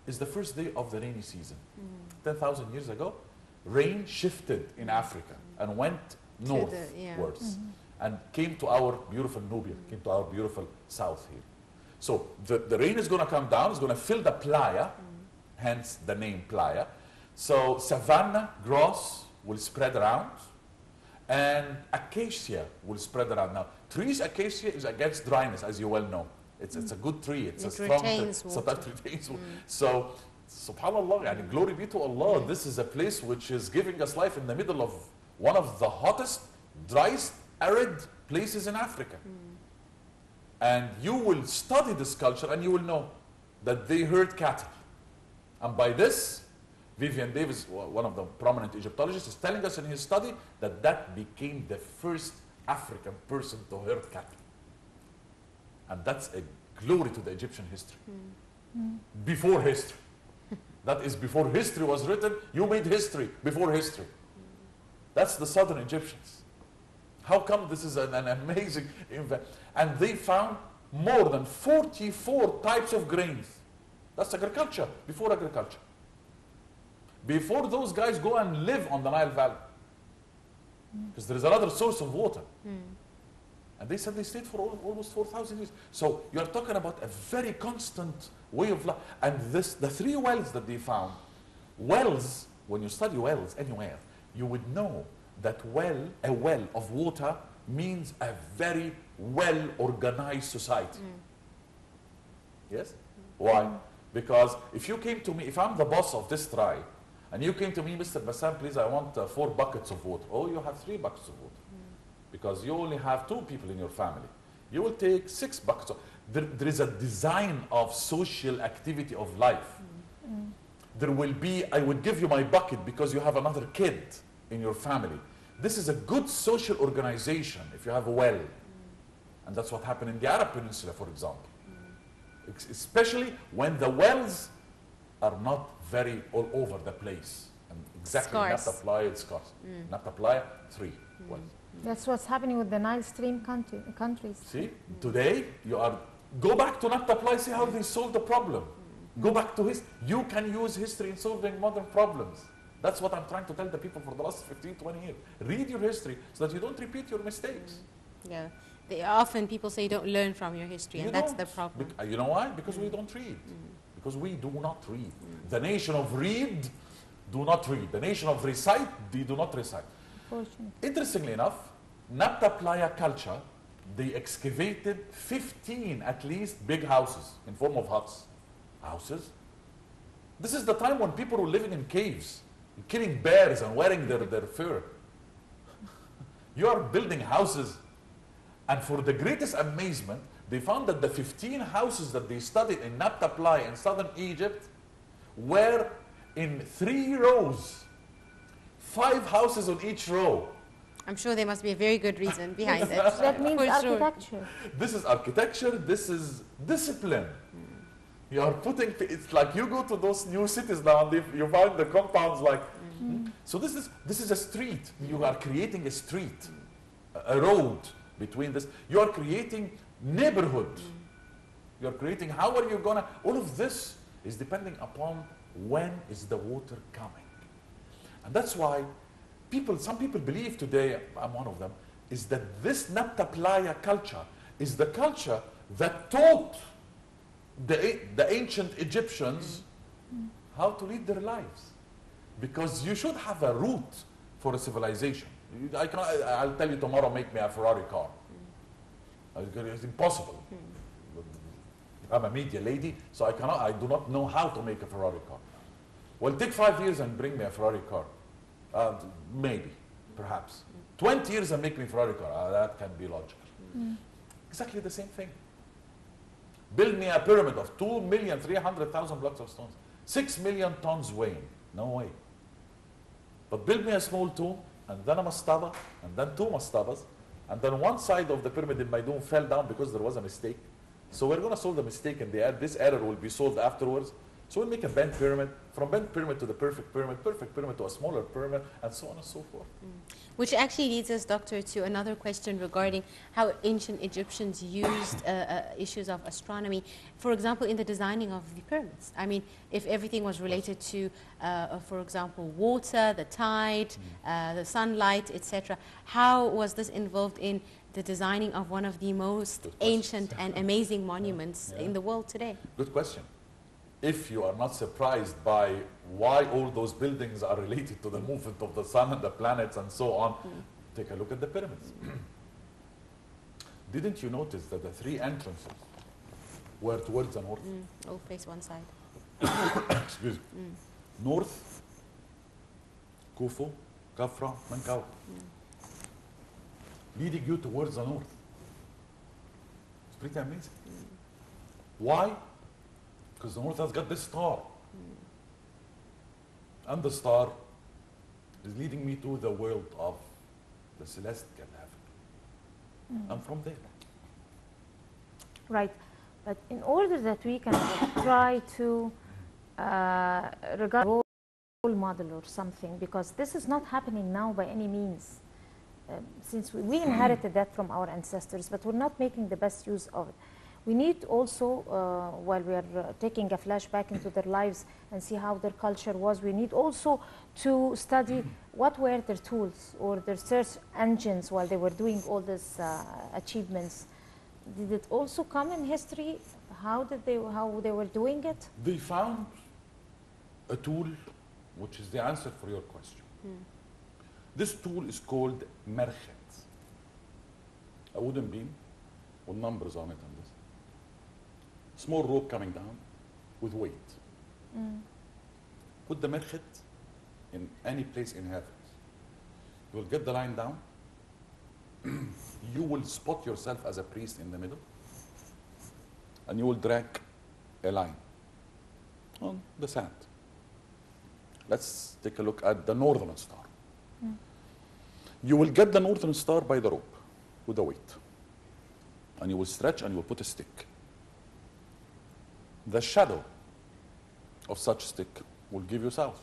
is the first day of the rainy season. 10,000 years ago, rain shifted in Africa and went northwards and came to our beautiful Nubia, came to our beautiful south here. So the rain is going to come down, it's going to fill the playa, hence the name playa. So savanna grass will spread around, and acacia will spread around. Now, trees acacia is against dryness, as you well know. It's a good tree. It's a strong tree. So that retains water. So, subhanallah, and glory be to Allah, this is a place which is giving us life in the middle of one of the hottest, driest, arid places in Africa. And you will study this culture and you will know that they herd cattle. And by this, Vivian Davis, one of the prominent Egyptologists, is telling us in his study that that became the first African person to herd cattle. And that's a glory to the Egyptian history. Before history. That is before history was written, you made history before history. That's the southern Egyptians. How come this is an amazing event? And they found more than 44 types of grains. That's agriculture, before agriculture. Before those guys go and live on the Nile Valley. Because there is another source of water. And they said they stayed for almost 4,000 years. So you're talking about a very constant way of life. And the 3 wells that they found, wells, when you study wells anywhere, you would know that a well of water means a very well-organized society. Yes? Why? Because if you came to me, if I'm the boss of this tribe, and you came to me, Mr. Bassam, please, I want 4 buckets of water. Oh, you have 3 buckets of water. Because you only have 2 people in your family. You will take 6 buckets. There is a design of social activity of life. There will be, I would give you my bucket because you have another kid in your family. This is a good social organization if you have a well. And that's what happened in the Arab Peninsula, for example. Especially when the wells are not very all over the place. And exactly, Nabta Playa, it's scarce. Nabta Playa, 3 wells. That's what's happening with the Nile Stream countries. See, today go back to Nabta Playa, see how they solved the problem. Go back to history. You can use history in solving modern problems. That's what I'm trying to tell the people for the last 15, 20 years. Read your history so that you don't repeat your mistakes. Yeah. Often people say you don't learn from your history, and that's the problem. You know why? Because we don't read. Because we do not read. The nation of read do not read. The nation of recite, they do not recite. Interestingly enough, Nabta Playa culture, they excavated 15 at least big houses in form of huts. Houses? This is the time when people were living in caves, killing bears and wearing their fur. You are building houses. And for the greatest amazement, they found that the 15 houses that they studied in Nabta Playa in southern Egypt were in 3 rows. 5 houses on each row. I'm sure there must be a very good reason behind it. That means architecture. This is architecture, this is discipline. You are putting, it's like you go to those new cities now and you find the compounds like, so this is a street. You are creating a street, a road between this. You are creating neighborhood. You are creating, how are you gonna, all of this is depending upon when is the water coming. And that's why some people believe today, I'm one of them, is that this Nabta Playa culture is the culture that taught the ancient Egyptians how to lead their lives. Because you should have a route for a civilization. I'll tell you tomorrow, make me a Ferrari car. It's impossible. I'm a media lady, so I do not know how to make a Ferrari car. Well, take 5 years and bring me a Ferrari car. Maybe, perhaps. 20 years and make me a Ferrari car. That can be logical. Exactly the same thing. Build me a pyramid of 2,300,000 blocks of stones. 6 million tons weighing. No way. But build me a small tomb, and then a mastaba, and then 2 mastabas, and then one side of the pyramid in my dome fell down because there was a mistake. So we're going to solve the mistake in the air. This error will be solved afterwards. So we'll make a bent pyramid, from bent pyramid to the perfect pyramid to a smaller pyramid, and so on and so forth. Which actually leads us, Doctor, to another question regarding how ancient Egyptians used issues of astronomy, for example, in the designing of the pyramids. I mean, if everything was related to, for example, water, the tide, the sunlight, etc., how was this involved in the designing of one of the most ancient and amazing monuments in the world today? Good question. If you are not surprised by why all those buildings are related to the movement of the sun and the planets and so on, take a look at the pyramids. Didn't you notice that the 3 entrances were towards the north? All face one side. Excuse me. North, Khufu, Khafra, Menkaure. Leading you towards the north. It's pretty amazing. Why? Because the north has got this star. And the star is leading me to the world of the celestial heaven. I'm from there. Right. But in order that we can try to regard a role model or something, because this is not happening now by any means. Since we inherited that from our ancestors, but we're not making the best use of it. We need also, while we are taking a flashback into their lives and see how their culture was, we need also to study what were their tools or their search engines while they were doing all these achievements. Did it also come in history? How they were doing it? They found a tool which is the answer for your question. This tool is called merkhet. A wooden beam with numbers on it and this. Small rope coming down with weight. Put the merkhet in any place in heaven. You will get the line down. You will spot yourself as a priest in the middle. And you will drag a line on the sand. Let's take a look at the northern star. You will get the northern star by the rope with a weight. And you will stretch and you will put a stick. The shadow of such stick will give you south.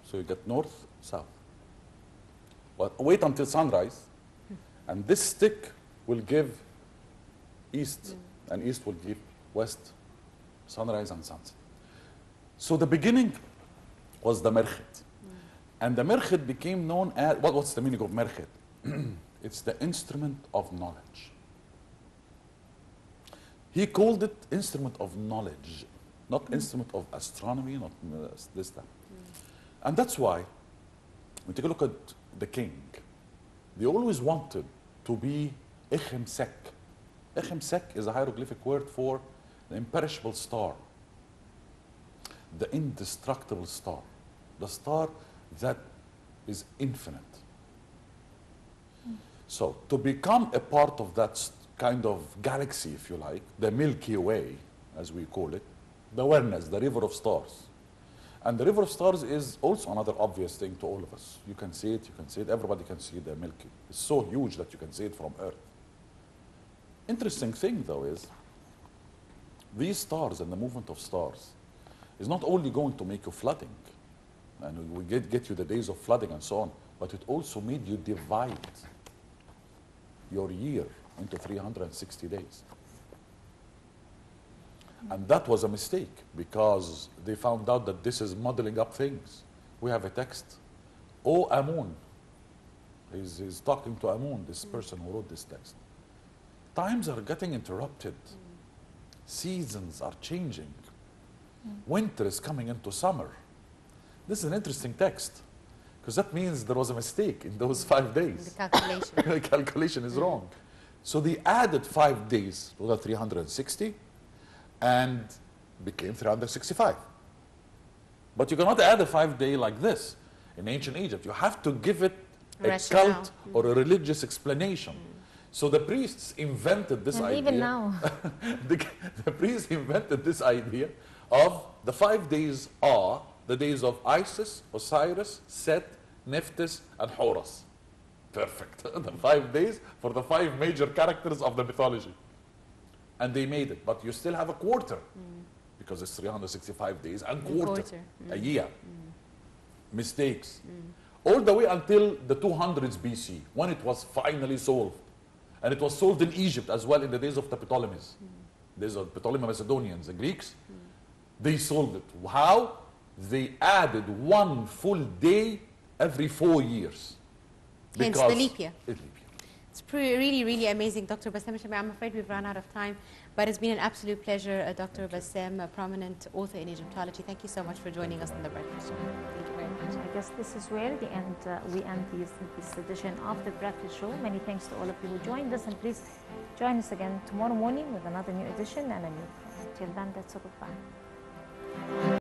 So you get north, south. But wait until sunrise, and this stick will give east, and east will give west, sunrise and sunset. So the beginning was the merkhet. And the merkhet became known as, what's the meaning of merkhet? It's the instrument of knowledge. He called it instrument of knowledge, not instrument of astronomy, not this, that. And that's why, when you take a look at the king, they always wanted to be Ikhemsek. Ikhemsek is a hieroglyphic word for the imperishable star, the indestructible star, the star that is infinite. So to become a part of that kind of galaxy, if you like, the Milky Way, as we call it, the awareness, the river of stars. And the river of stars is also another obvious thing to all of us. You can see it, everybody can see the Milky. It's so huge that you can see it from Earth. Interesting thing, though, is these stars and the movement of stars is not only going to make you flooding, and we get you the days of flooding and so on, but it also made you divide your year into 360 days. And that was a mistake, because they found out that this is muddling up things. We have a text. Oh, Amun. He's talking to Amun, this person who wrote this text. Times are getting interrupted. Seasons are changing. Winter is coming into summer. This is an interesting text, because that means there was a mistake in those 5 days. The calculation. The calculation is wrong. So they added 5 days to the 360 and became 365. But you cannot add a 5-day like this in ancient Egypt. You have to give it a cult or a religious explanation. So the priests invented this idea. Even now. the priests invented this idea of the 5 days are the days of Isis, Osiris, Set, Nephthys, and Horus. Perfect. The 5 days for the 5 major characters of the mythology. And they made it, but you still have a quarter. because it's 365 days and quarter. A year. Mistakes. All the way until the 200s BC, when it was finally solved. And it was solved in Egypt as well in the days of the Ptolemies. These are Ptolemy Macedonians, the Greeks. They solved it. How? They added 1 full day every 4 years. Hence the leap year. It's really, really amazing, Dr. Bassam. I'm afraid we've run out of time, but it's been an absolute pleasure, Dr. Bassam, a prominent author in Egyptology. Thank you so much for joining us on the Breakfast Show. Thank you very much. I guess this is where we end this edition of the Breakfast Show. Many thanks to all of you who joined us, and please join us again tomorrow morning with another new edition and a new program. Till then, that's a goodbye.